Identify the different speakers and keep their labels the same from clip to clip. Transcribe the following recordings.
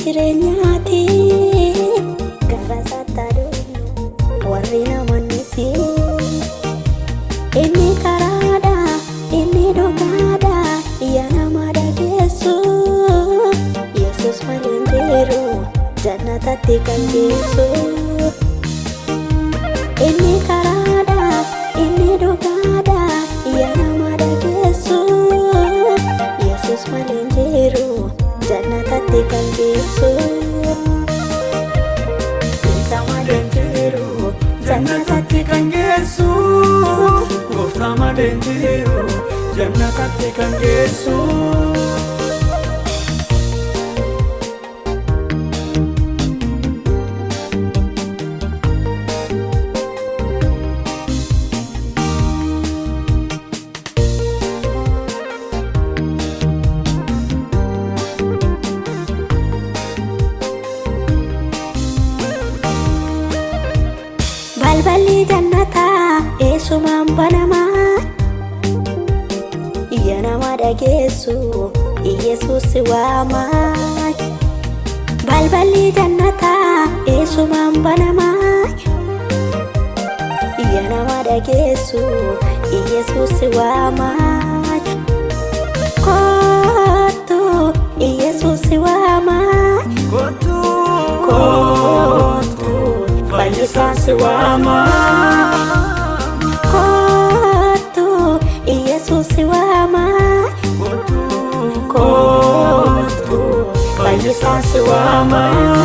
Speaker 1: jireenyaati gara sattaaduu warri namoonnisi inni karaadha inni dhugaadha yaa nama dhageessu Yesus malee hin jiru jannatatti kan geessu inni karaadha inni dhugaadha yaa nama dhageessu Yesus malee hin jiru jannatatti kan geessu Isa malee hin jiru
Speaker 2: jannatatti kan geessu Gooftaa malee hin jiru jannatatti kan geessu
Speaker 1: balballi jannataa eessumaan banamaa yaa nama dhageessu Yesus si waamaa balballi jannataa eessumaan banamaa yaa nama dhageessu Yesus si waamaa kootu Yesus si waamaa kootu fayyisaan si waamaa kootu Yesus si waamaa kootu fayyisaan si waamaa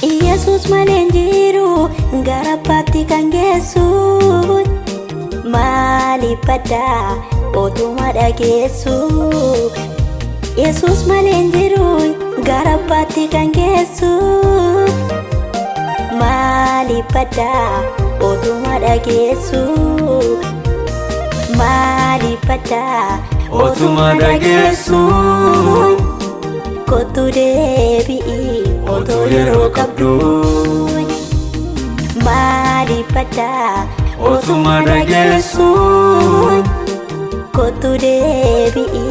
Speaker 1: Yesus malee hin jiru gara abbaatti kan geessu maaliif baddaa otuma dhageessu Yesus malee hin jiru gara abbaatti kan geessu maaliif baddaa otuma dhageessu maaliif baddaa
Speaker 2: otuma dhageessu
Speaker 1: kottu deebi'i otoo yeroo qabdu maaliif baddaa
Speaker 2: otuma dhageessu
Speaker 1: kottu deebi'i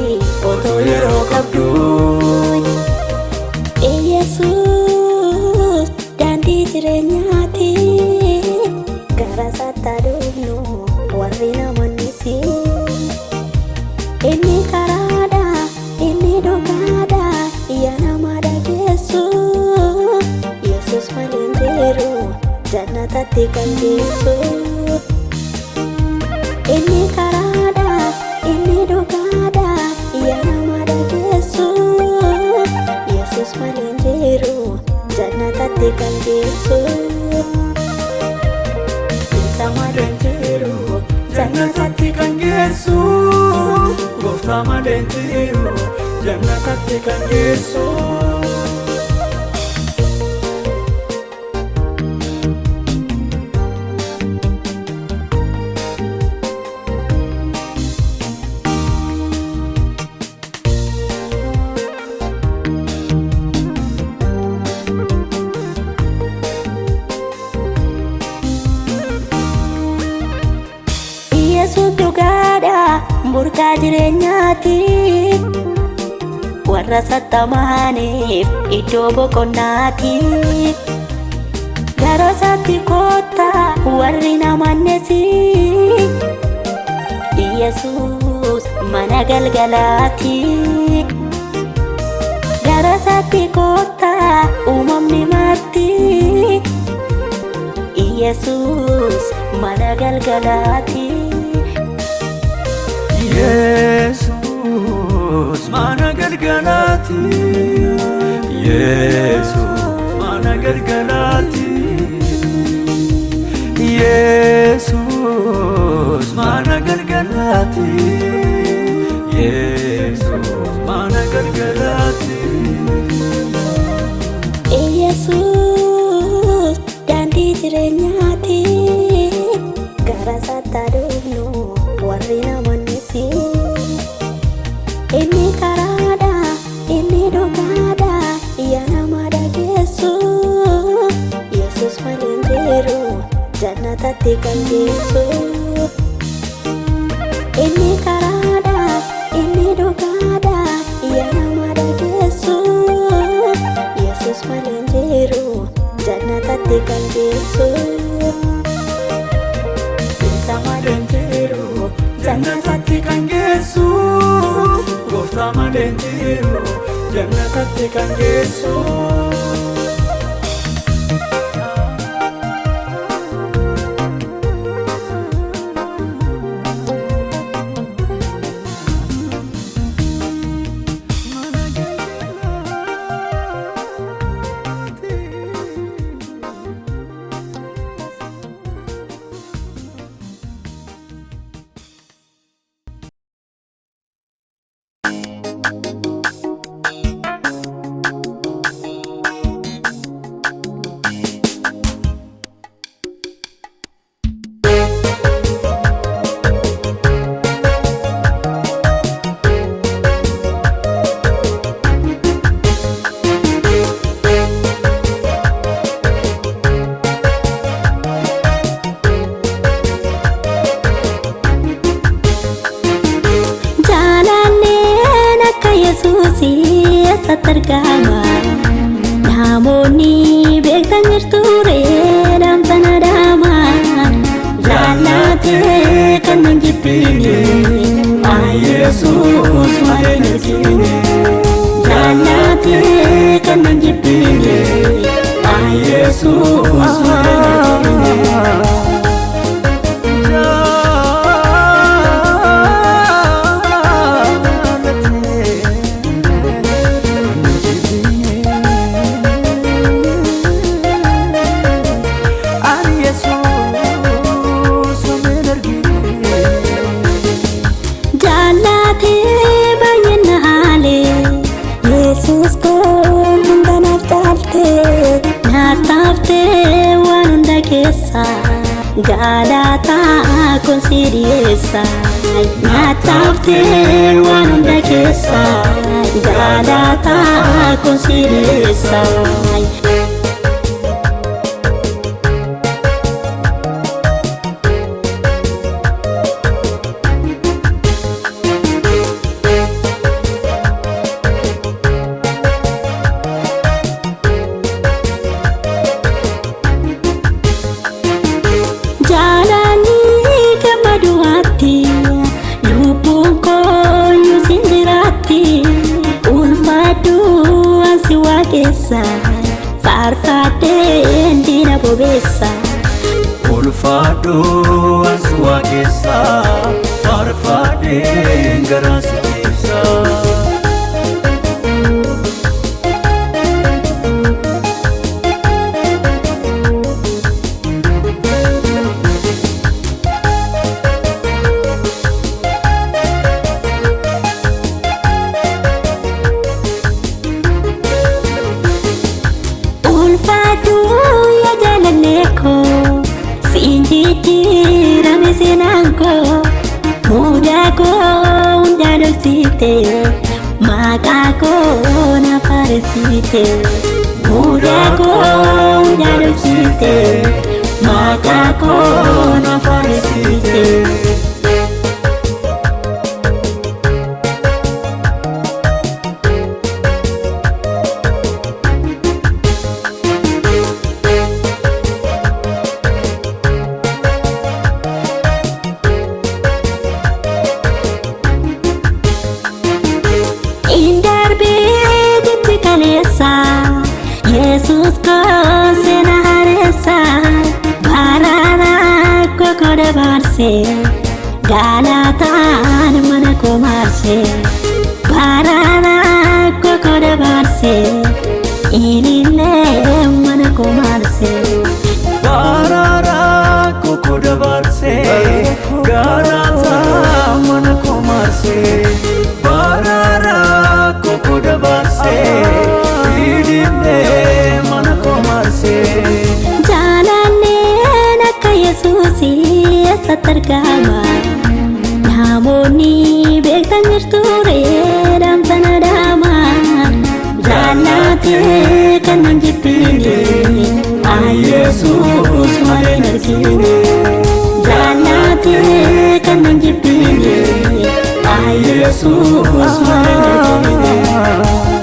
Speaker 1: otoo yeroo qabdu Yesus daandii jireenyaati gara sattaaduu warri namoonnisi inni karaadha inni dhugaadha yaa nama dhageessu Yesus malee hin jiru jannatatti kan geessu inni karaadha inni dhugaadha yaa nama dhageessu Yesus malee hin jiru jannatatti kan geessu Isa malee hin jiru
Speaker 2: jannatatti kan geessu Gooftaa malee hin jiru jannatatti kan geessu
Speaker 1: Yesus dhugaadha burqaa jireenyaati warra sattamaaniif iddoo boqonnaati gara isaatti koottaa warri namoonnisi Yesus mana galgalaati gara isaatti koottaa uumamni marti Yesus mana galgalaati
Speaker 2: Yesus mana galgalaati Yesus mana galgalaati Yesus mana galgalaati Yesus mana galgalaati
Speaker 1: Yesus daandii jireenyaati gara sattaaduu warri jannatatti kan geessu. Inni karaadha, inni dhugaadha, yaa nama dhageessu. Yesus malee hin jiru jannatatti kan geessu. Isa malee hin jiru
Speaker 2: jannatatti kan geessu. Gooftaa malee hin jiru jannatatti kan geessu.
Speaker 1: Satargama namoonni beektan jirture damtana dama jaallatee kan hin jibbine Yesus malee hin argine. Jaallatee kan hin jibbine Yesus malee hin argine. Galata consideresa natafte wanda kesa. Galata consideresa farfadeen dina bobeessa.
Speaker 2: Ulfaadhu aswaa keessa farfadeen garaa si keessa. Sinjijjiirame seenaanko mudaa koo hunda dhoksite maqaa koo na faarsite. Mudaa koo hunda dhoksite maqaa koo na faarsite. Yesus ko sena haresa barara koko dabarse galatan mana ko marse. Barara koko dabarse inile mana ko marse. Barara koko dabarse galatan mana ko marse. Barara koko dabarse mana ko marse.
Speaker 1: Jaalalleen akka Yesuusii eessatti argama. Namoonni beektan jirture damtana dama. Jaallatee kan hin jibbine
Speaker 2: Yesus malee nargine
Speaker 1: Jaalate kan manjibbine
Speaker 2: Yesus malee nargine